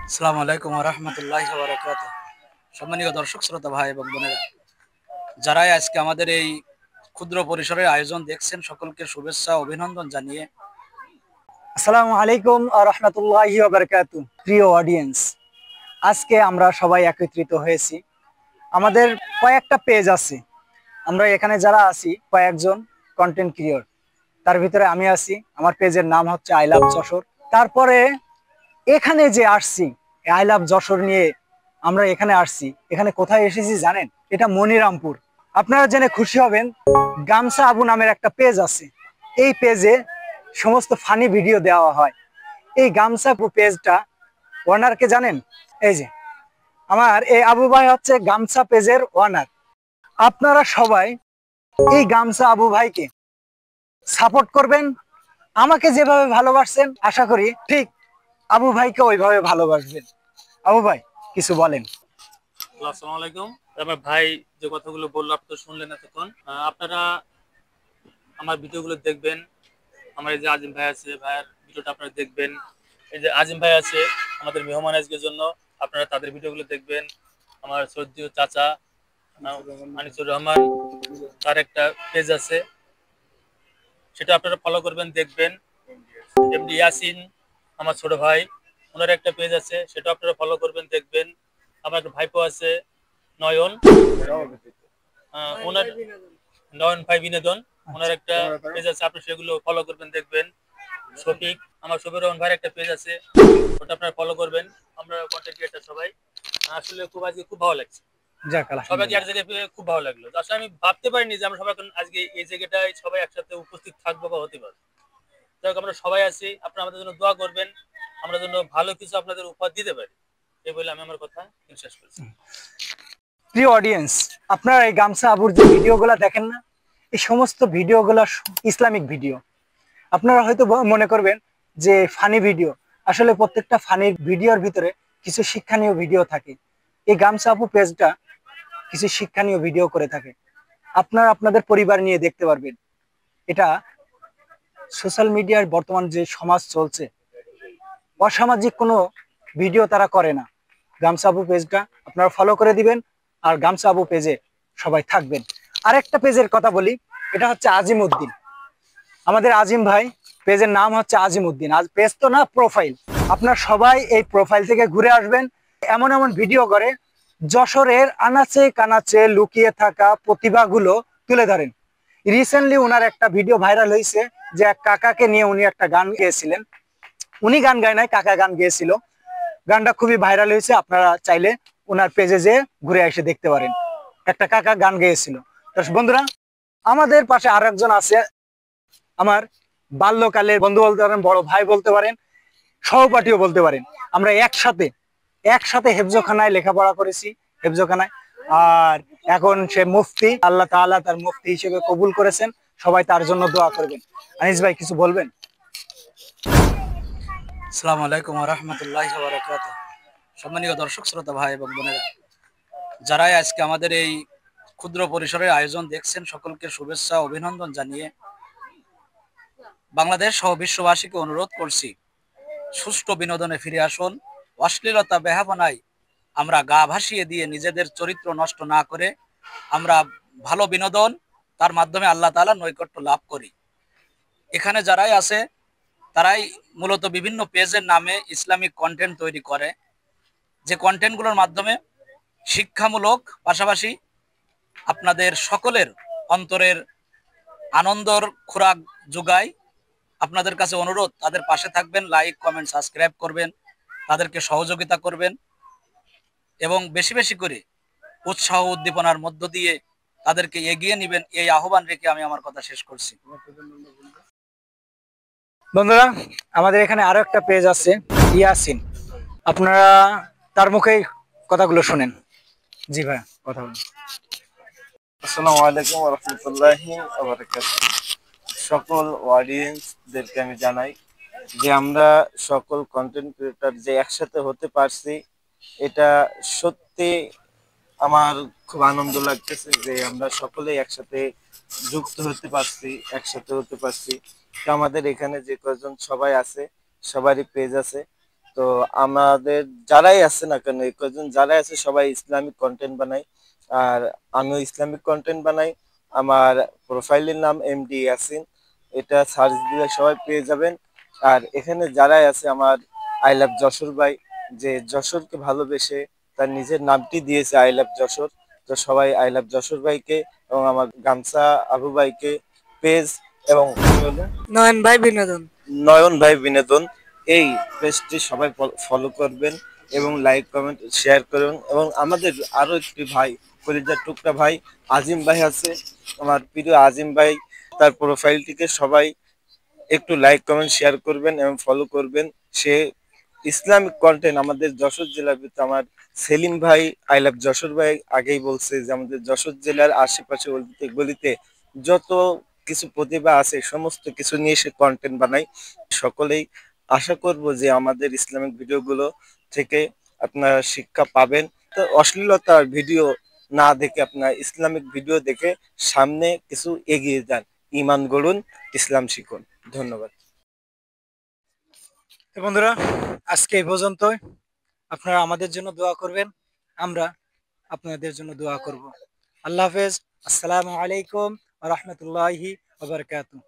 আসসালামু আলাইকুম ওয়া রাহমাতুল্লাহি ওয়া বারাকাতুহু। সম্মানীয় দর্শক শ্রোতা ভাই এবং বোনেরা, যারাই আজকে আমাদের এই ক্ষুদ্র পরিসরের আয়োজন দেখছেন, সকলকে শুভেচ্ছা অভিনন্দন জানিয়ে আসসালামু আলাইকুম রহমতুল্লাহি বারাকাতু। প্রিয় অডিয়েন্স, আজকে আমরা সবাই একত্রিত হয়েছি। আমাদের কয়েকটা পেজ আছে, আমরা এখানে যারা আছি কয়েকজন কন্টেন্ট ক্রিয়েটর। তার ভিতরে আমি আছি, আমার পেজের নাম হচ্ছে আই লাভ যশোর। তারপরে এখানে যে আসছি আই লাভ যশোর নিয়ে আমরা এখানে আসছি, এখানে কোথায় এসেছি জানেন? এটা মনিরামপুর। আপনারা জেনে খুশি হবেন, গামছা আবু নামের একটা পেজ আছে। এই পেজে সমস্ত ফানি ভিডিও দেওয়া হয়। এই গামছা আবু পেজটা ওনারকে জানেন? এই যে আমার এই আবু ভাই হচ্ছে গামছা পেজের ওনার। আপনারা সবাই এই গামছা আবু ভাইকে সাপোর্ট করবেন। আমাকে যেভাবে ভালোবাসছেন আশা করি ঠিক আবু ভাইকে ওইভাবে ভালোবাসবেন। আবু ভাই কিছু বলেন। আসসালামু আলাইকুম। আমার ভাই যে কথাগুলো বললো আপনি তো শুনলেন এতক্ষণ। আপনারা আমার ভিডিওগুলো দেখবেন। আমার এই যে আজিম ভাই আছে, ভাইয়ের ভিডিওটা আপনারা দেখবেন। এই যে আজিম ভাই আছে আমাদের মেহমান আজকের জন্য, আপনারা তাদের ভিডিওগুলো দেখবেন। আমার শ্রদ্ধেয় চাচা আনিসুর রহমান, তার একটা পেজ আছে, সেটা আপনারা ফলো করবেন, দেখবেন। এমডি ইয়াসিন আমার ছোট ভাই, ওনার একটা পেজ আছে, সেটা আপনারা ফলো করবেন, দেখবেন। আমার একটা ভাইপো আছে নয়ন, ওনার নয়ন ভাই বিনোদন, ওনার একটা পেজ আছে, আপনি সেগুলো ফলো করবেন, দেখবেন। শফিক, আমার শফিক রহমান ভাইয়ের একটা পেজ আছে, ওটা আপনারা ফলো করবেন। আমরা কন্টেন্ট ক্রিয়েটার সবাই, আসলে খুব আজকে খুব ভালো লাগছে। যাক সবাইকে এক আলহামদুলিল্লাহ। জায়গায় পেয়ে খুব ভালো লাগলো। আসলে আমি ভাবতে পারিনি যে আমরা সবাই এখন আজকে এই জায়গাটায় সবাই একসাথে উপস্থিত থাকবো বা হতে পারবো। যাই হোক, আমরা সবাই আছি, আপনারা আমাদের জন্য দোয়া করবেন, আমরা যেন ভালো কিছু আপনাদের উপহার দিতে পারি। এই বলে আমি আমার কথা শেষ করছি। প্রিয় অডিয়েন্স, আপনারা এই গামছা আবুর যে ভিডিওগুলো দেখেন না, এই সমস্ত ভিডিওগুলো ইসলামিক ভিডিও। আপনারা হয়তো মনে করবেন যে ফানি ভিডিও, আসলে প্রত্যেকটা ফানি ভিডিওর ভিতরে কিছু শিক্ষণীয় ভিডিও থাকে। এই গামছা আপু পেজটা কিছু শিক্ষণীয় ভিডিও করে থাকে, আপনারা আপনাদের পরিবার নিয়ে দেখতে পারবেন। এটা সোশ্যাল মিডিয়ার বর্তমান যে সমাজ চলছে, অসামাজিক কোনো ভিডিও তারা করে না। গামছা আপু পেজটা আপনারা ফলো করে দিবেন, আর গামছা আপু পেজে সবাই থাকবেন। আরেকটা পেজের কথা বলি, এটা হচ্ছে আজিম উদ্দিন। আমাদের আজিম ভাই পেজের নাম হচ্ছে আজিম উদ্দিন। আজ পেজ তো না, প্রোফাইল। আপনার সবাই এই প্রোফাইল থেকে ঘুরে আসবেন। এমন এমন ভিডিও করে যশোরের আনাচে কানাচে লুকিয়ে থাকা প্রতিভাগুলো তুলে ধরেন। রিসেন্টলি ওনার একটা ভিডিও ভাইরাল হয়েছে, যে এক কাকাকে নিয়ে উনি একটা গান গেয়েছিলেন। উনি গান গায় নাই, কাকা গান গেয়েছিল। গানটা খুবই ভাইরাল হয়েছে, আপনারা চাইলে ওনার পেজে যেয়ে ঘুরে এসে দেখতে পারেন। একটা কাকা গান গেয়েছিল। তো বন্ধুরা, আমাদের পাশে আর একজন আছে, আমার বাল্যকালের বন্ধু বলতে পারেন, বড় ভাই বলতে পারেন, সহপাঠীও বলতে পারেন। আমরা একসাথে একসাথে হেফজখানায় লেখাপড়া করেছি, হেফজখানায়। আর এখন সে মুফতি, আল্লাহ তাআলা তার মুফতি হিসেবে কবুল করেছেন। সবাই তার জন্য দোয়া করবেন। আনিস ভাই কিছু বলবেন? আসসালামু আলাইকুম ওয়া রাহমাতুল্লাহি ওয়া বারাকাতুহু। সম্মানীয় দর্শক শ্রোতা ভাই এবং বোনেরা, যারাই আজকে আমাদের এই ক্ষুদ্র পরিসরের আয়োজন দেখছেন, সকলকে শুভেচ্ছা অভিনন্দন জানিয়ে বাংলাদেশ সহ বিশ্ববাসীকে অনুরোধ করছি, সুষ্ঠু বিনোদনে ফিরে আসুন। অশ্লীলতা বেহাপনায় আমরা গা ভাসিয়ে দিয়ে নিজেদের চরিত্র নষ্ট না করে আমরা ভালো বিনোদন, তার মাধ্যমে আল্লাহ তাআলা নৈকট্য লাভ করি। এখানে যারাই আছে তারাই মূলত বিভিন্ন পেজের নামে ইসলামিক কন্টেন্ট তৈরি করে, যে কন্টেন্টগুলোর মাধ্যমে শিক্ষামূলক পাশাপাশি আপনাদের সকলের অন্তরের আনন্দর খোরাক যোগায়। আপনাদের কাছে অনুরোধ, তাদের পাশে থাকবেন, লাইক কমেন্ট সাবস্ক্রাইব করবেন, তাদেরকে সহযোগিতা করবেন এবং বেশি বেশি করে উৎসাহ উদ্দীপনার মধ্য দিয়ে তাদেরকে এগিয়ে নেবেন, এই আহ্বান রেখে আমি আমার কথা শেষ করছি। বন্ধুরা, আমাদের এখানে আরো একটা পেজ আছে, ইয়াসিন। আপনারা তার মুখেই কথাগুলো শুনেন। জি ভাই, কথা বলুন। আসসালামু আলাইকুম ওয়া রাহমাতুল্লাহি ওয়া বারাকাতুহু। সকল অডিয়েন্সদেরকে আমি জানাই যে আমরা সকল কন্টেন্ট ক্রিয়েটর যে একসাথে হতে পারছি, এটা সত্যি আমার খুব আনন্দ লাগতেছে যে আমরা সকলেই একসাথে যুক্ত হতে পারছি, একসাথে হতে পারছি। তো আমাদের এখানে যে কয়জন সবাই আছে, সবারই পেজ আছে। তো আমাদের যারাই আছে না কেন, এই কজন যারাই আছে সবাই ইসলামিক কন্টেন্ট বানায়। আর আমিও ইসলামিক কন্টেন্ট বানাই। আমার প্রোফাইলের নাম এমডি ইয়াসিন, এটা সার্চ দিলে সবাই পেয়ে যাবেন। আর এখানে যারাই আছে, আমার আই লাভ যশোর ভাই, যে যশোরকে ভালোবেসে তার নিজের নামটি দিয়েছে আই লাভ যশোর। তো সবাই আই লাভ যশোর ভাইকে এবং আমার গামছা আবু ভাইকে পেজ এবং কি বলে? নয়ন ভাই বিনোদন। নয়ন ভাই বিনোদন, এই পেজটি সবাই ফলো করবেন এবং লাইক কমেন্ট শেয়ার করুন। এবং আমাদের আরো একটি ভাই, কলিজার টুকরা ভাই আজিম ভাই আছে, আমার প্রিয় আজিম ভাই, তার প্রোফাইলটিকে সবাই একটু লাইক কমেন্ট শেয়ার করবেন এবং ফলো করবেন। সে ইসলামিক কন্টেন্ট আমাদের যশোর জেলার ভিতরে, আমার সেলিম ভাই আই লাভ যশোর ভাই আগেই বলছে যে আমাদের যশোর জেলার আশেপাশে গলিতে গলিতে যত কিছু প্রতিভা আছে সমস্ত কিছু নিয়ে সে কন্টেন্ট বানায়। সকলেই আশা করব যে আমাদের ইসলামিক ভিডিওগুলো থেকে আপনারা শিক্ষা পাবেন। তো অশ্লীলতার ভিডিও না দেখে আপনার ইসলামিক ভিডিও দেখে সামনে কিছু এগিয়ে যান, ইমান গড়ুন, ইসলাম শিখুন। ধন্যবাদ। তো বন্ধুরা, আজকে এই পর্যন্তই। আপনারা আমাদের জন্য দোয়া করবেন, আমরা আপনাদের জন্য দোয়া করব। আল্লাহ হাফেজ। আসসালামু আলাইকুম ওয়া রাহমাতুল্লাহি ওয়া বারাকাতুহু।